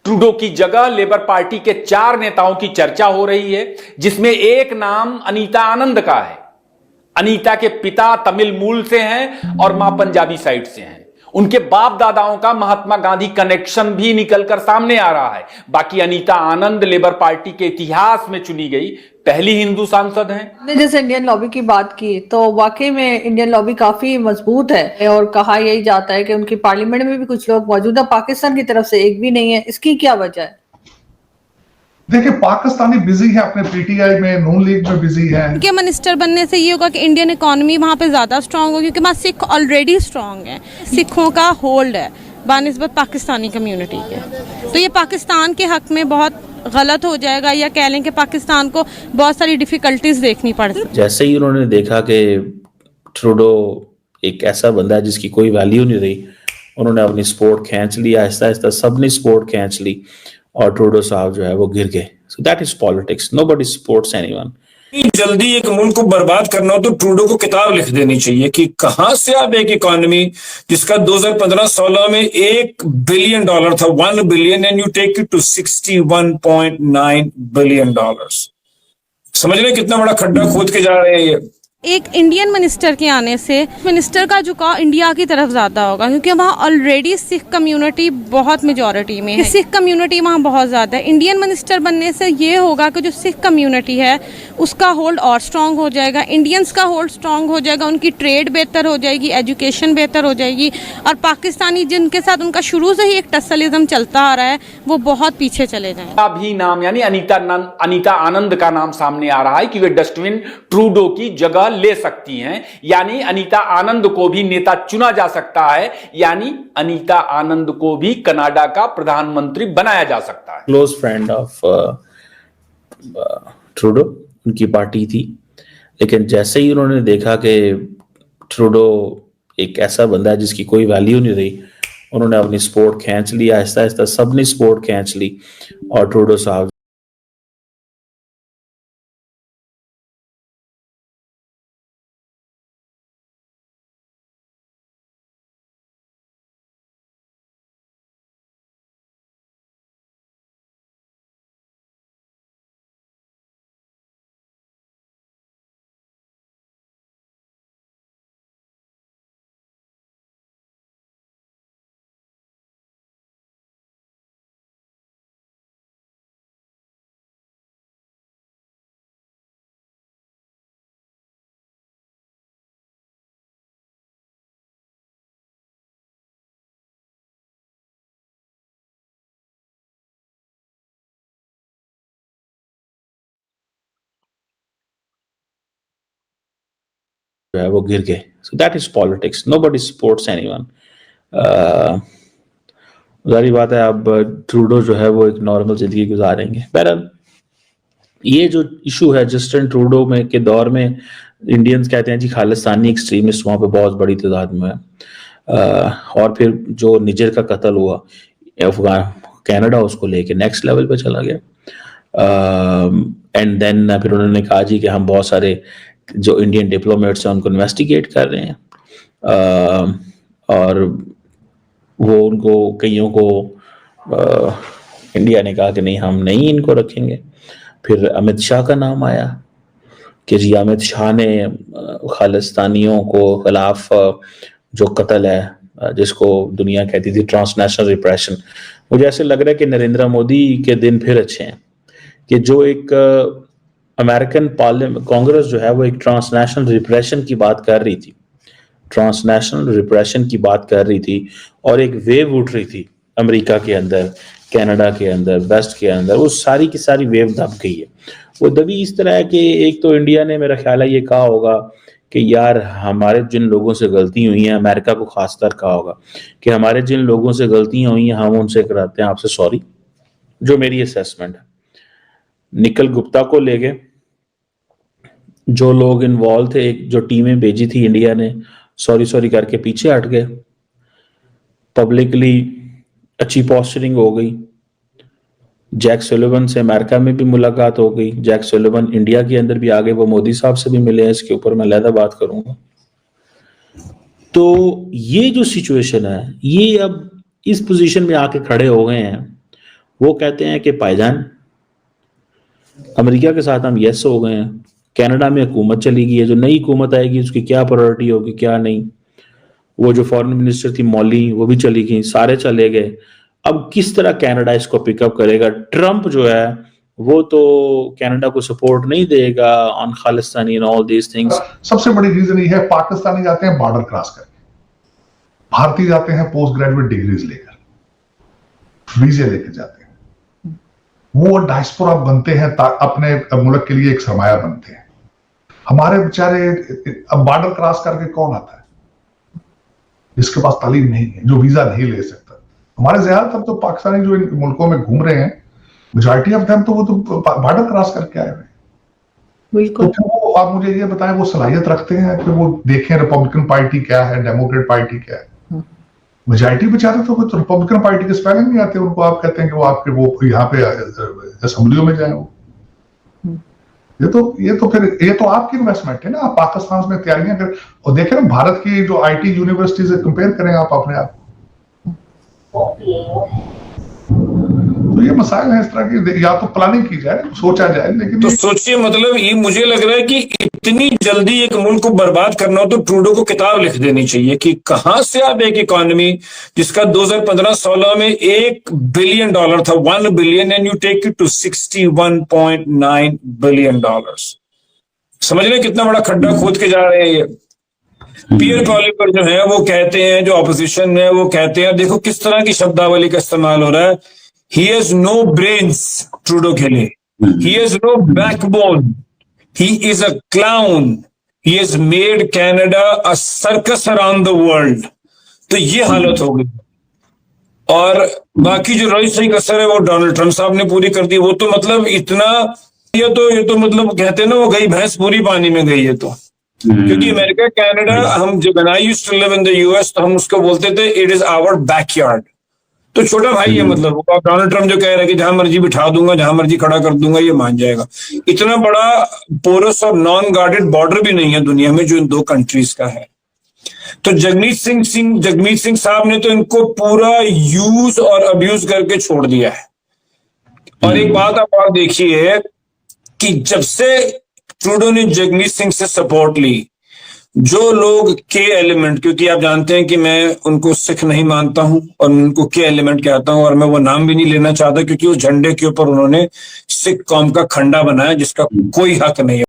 Trudeau की जगह labour party के 4 नेताओं की चर्चा हो रही है, जिसमें एक नाम अनीता आनंद का है। अनीता के पिता तमिल मूल से हैं और मां पंजाबी साइड से हैं। उनके बाप दादाओं का महात्मा गांधी कनेक्शन भी निकलकर सामने आ रहा है। बाकी अनीता आनंद लेबर पार्टी के इतिहास में चुनी गई पहली हिंदू सांसद हैं। ने जैसे इंडियन लॉबी की बात की तो वाकई में इंडियन लॉबी काफी मजबूत है और कहा यही जाता है कि उनकी पार्लियामेंट में भी कुछ लोग मौजूद है, पाकिस्तान की तरफ से एक भी नहीं है। इसकी क्या वजह है? देखिए, पाकिस्तानी बिजी है अपने पीटीआई में, नून लीग में बिजी है। उनके मिनिस्टर बनने से ये होगा कि इंडियन इकोनॉमी वहाँ पे ज़्यादा स्ट्रांग होगी, क्योंकि वहाँ सिख ऑलरेडी स्ट्रांग है। सिखों का होल्ड है बानिस्बत पाकिस्तानी कम्युनिटी के, तो ये पाकिस्तान के हक में बहुत गलत हो जाएगा, या कह लें कि पाकिस्तान को बहुत सारी डिफिकल्टीज देखनी पड़ सकती। जैसे ही उन्होंने देखा कि ट्रूडो एक ऐसा बंदा है जिसकी कोई वैल्यू नहीं रही, उन्होंने अपनी सपोर्ट खींच ली। आहिस्ता आहिस्ता सबने सपोर्ट खींच ली और ट्रूडो साहब जो है वो गिर गए। So that is politics, nobody supports anyone. जल्दी एक मुल्क को बर्बाद करना हो तो ट्रूडो को किताब लिख देनी चाहिए कि कहां से आप एक इकोनॉमी जिसका 2015-16 में $1 बिलियन था, 1 billion, and you take it to $61.9 billion. समझ रहे कितना बड़ा खड्डा खोद के जा रहे हैं ये। एक इंडियन मिनिस्टर के आने से मिनिस्टर का झुकाव इंडिया की तरफ ज़्यादा होगा, क्योंकि वहाँ ऑलरेडी सिख कम्युनिटी बहुत मेजॉरिटी में है। सिख कम्युनिटी वहाँ बहुत ज़्यादा है। इंडियन मिनिस्टर बनने से ये होगा कि जो सिख कम्युनिटी है उसका होल्ड और स्ट्रांग हो जाएगा, इंडियंस का होल्ड स्ट्रांग हो जाएगा, उनकी ट्रेड बेहतर हो जाएगी, एजुकेशन बेहतर हो जाएगी, और पाकिस्तानी जिनके साथ उनका शुरू से ही एक टसलिज्म चलता आ रहा है वो बहुत पीछे चले जाएंगे। भी नाम यानी अनीता आनंद का नाम सामने आ रहा है कि वे डस्टबिन ट्रूडो की जगह ले सकती हैं, यानी अनीता आनंद को भी नेता चुना जा सकता है, यानी अनीता आनंद को भी कनाडा का प्रधानमंत्री बनाया जा सकता है। क्लोज फ्रेंड ऑफ ट्रूडो उनकी पार्टी थी, लेकिन जैसे ही उन्होंने देखा कि ट्रूडो एक ऐसा बंदा है जिसकी कोई वैल्यू नहीं रही, उन्होंने अपनी सपोर्ट खींच ली। आहिस्ता आहिस्ता सबने सपोर्ट खींच ली और ट्रूडो साहब जो है वो गिर गए। So that is politics, nobody supports anyone. जारी बात है, अब ट्रूडो जो है वो एक नॉर्मल जिंदगी गुजारेंगे। बहरहाल ये जो इशू है जस्टिन ट्रूडो में के दौर में, इंडियंस कहते हैं जी खालिस्तानी एक्सट्रीमिस्ट वहां पे बहुत बड़ी तादाद में है। और फिर जो निजर का कत्ल हुआ, अफगान कनाडा उसको लेके नेक्स्ट लेवल पे चला गया। एंड देन फिर उन्होंने कहा जी कि हम बहुत सारे जो इंडियन डिप्लोमेट्स हैं उनको इन्वेस्टिगेट कर रहे हैं, और वो उनको कईयों को इंडिया ने कहा कि नहीं, हम नहीं इनको रखेंगे। फिर अमित शाह का नाम आया कि जी अमित शाह ने खालिस्तानियों को खिलाफ जो कत्ल है जिसको दुनिया कहती थी ट्रांसनेशनल रिप्रेशन, मुझे ऐसे लग रहा है कि नरेंद्र मोदी के दिन फिर अच्छे हैं कि जो एक अमेरिकन पार्लियामेंट कांग्रेस जो है वो एक ट्रांसनेशनल रिप्रेशन की बात कर रही थी, ट्रांसनेशनल रिप्रेशन की बात कर रही थी, और एक वेव उठ रही थी अमेरिका के अंदर, कनाडा के अंदर, वेस्ट के अंदर, वो सारी की सारी वेव दब गई है। वो दबी इस तरह है कि एक तो इंडिया ने मेरा ख्याल है ये कहा होगा कि यार हमारे जिन लोगों से गलती हुई हैं, अमेरिका को खासकर कहा होगा कि हमारे जिन लोगों से गलतियां हुई हैं हम उनसे कराते हैं आपसे सॉरी। जो मेरी असेसमेंट है, निखिल गुप्ता को ले गए, जो लोग इन्वॉल्व थे, एक जो टीमें भेजी थी इंडिया ने, सॉरी करके पीछे हट गए, पब्लिकली अच्छी पोस्टरिंग हो गई। जैक सुलिवन से अमेरिका में भी मुलाकात हो गई, जैक सुलिवन इंडिया के अंदर भी आ गए, वो मोदी साहब से भी मिले हैं, इसके ऊपर मैं अलहदा बात करूंगा। तो ये जो सिचुएशन है, ये अब इस पोजीशन में आके खड़े हो गए हैं, वो कहते हैं कि भाईजान अमेरिका के साथ हम यस हो गए हैं, कनाडा में हुकूमत चली गई है, जो नई हुकूमत आएगी उसकी क्या प्रायोरिटी होगी क्या नहीं। वो जो फॉरेन मिनिस्टर थी मॉली वो भी चली गई, सारे चले गए। अब किस तरह कनाडा इसको पिकअप करेगा? ट्रंप जो है वो तो कनाडा को सपोर्ट नहीं देगा on Khalistani and all these things. सबसे बड़ी रीजन ये है, पाकिस्तानी जाते हैं बॉर्डर क्रॉस करके, भारतीय जाते हैं पोस्ट ग्रेजुएट डिग्रीज लेकर, वीजे लेकर जाते हैं, वो डायस्पोरा बनते हैं, अपने मुल्क के लिए एक सरमाया बनते हैं। हमारे बेचारे अब बॉर्डर क्रॉस करके कौन आता है जिसके पास तालीम नहीं है, जो वीजा नहीं ले सकता। हमारे ज्यादातर तो पाकिस्तानी जो इन मुल्कों में घूम रहे हैं, मेजॉरिटी ऑफ देम तो वो तो बॉर्डर क्रॉस करके आए हुए। बिल्कुल। तो वो आप मुझे ये बताएं, वो सलाहियत रखते हैं कि वो देखें रिपब्लिकन पार्टी क्या है, डेमोक्रेट पार्टी क्या है? मेजॉरिटी बेचारे तो रिपब्लिकन पार्टी के स्पेलिंग नहीं आते उनको, आप कहते हैं कि वो आपके वो यहाँ पे असेंबलियों में जाए। वो ये तो आपकी इन्वेस्टमेंट है ना। आप पाकिस्तान में तैयारियां कर और देखें ना, भारत की जो आईटी यूनिवर्सिटी से कंपेयर करें आप अपने आप। तो ये मसाइल है इस तरह की, या तो प्लानिंग की जाए, सोचा जाए, लेकिन तो सोचिए, मतलब ये मुझे लग रहा है कि इतनी जल्दी एक मुल्क को बर्बाद करना हो तो ट्रूडो को किताब लिख देनी चाहिए कि कहां से आप एक इकोनॉमी जिसका 2015-16 में $1 बिलियन था, 1 billion, and you take it to $61.9 billion. समझ रहे कितना बड़ा खड्डा खोद के जा रहे हैं ये। पियर कॉलिपर जो है वो कहते हैं, जो ऑपोजिशन है वो कहते हैं, देखो किस तरह की शब्दावली का इस्तेमाल हो रहा है। He has no brains, Trudeau के लिए। He has no backbone. He is a clown. He has made Canada a circus around the world. तो ये हालत हो गई। और बाकी जो रही सही कसर है वो डोनाल्ड ट्रंप साहब ने पूरी कर दी। वो तो मतलब इतना, ये तो मतलब कहते हैं ना, वो गई भैंस पूरी पानी में गई है। तो क्योंकि अमेरिका, कनाडा, हम जब when I used to live in the US तो हम उसको बोलते थे इट इज आवर बैकयार्ड। तो छोटा भाई है, मतलब डोनाल्ड ट्रंप जो कह रहा है कि जहां मर्जी बिठा दूंगा, जहां मर्जी खड़ा कर दूंगा, ये मान जाएगा। इतना बड़ा पोरस और नॉन गार्डेड बॉर्डर भी नहीं है दुनिया में जो इन दो कंट्रीज का है। तो जगमीत सिंह साहब ने तो इनको पूरा यूज और अब्यूज करके छोड़ दिया है। और एक बात आप और देखिए कि जब से ट्रूडो ने जगमीत सिंह से सपोर्ट ली, जो लोग के एलिमेंट, क्योंकि आप जानते हैं कि मैं उनको सिख नहीं मानता हूं और उनको के एलिमेंट कहता हूं, और मैं वो नाम भी नहीं लेना चाहता क्योंकि उस झंडे के ऊपर उन्होंने सिख कौम का खंडा बनाया जिसका कोई हक नहीं है।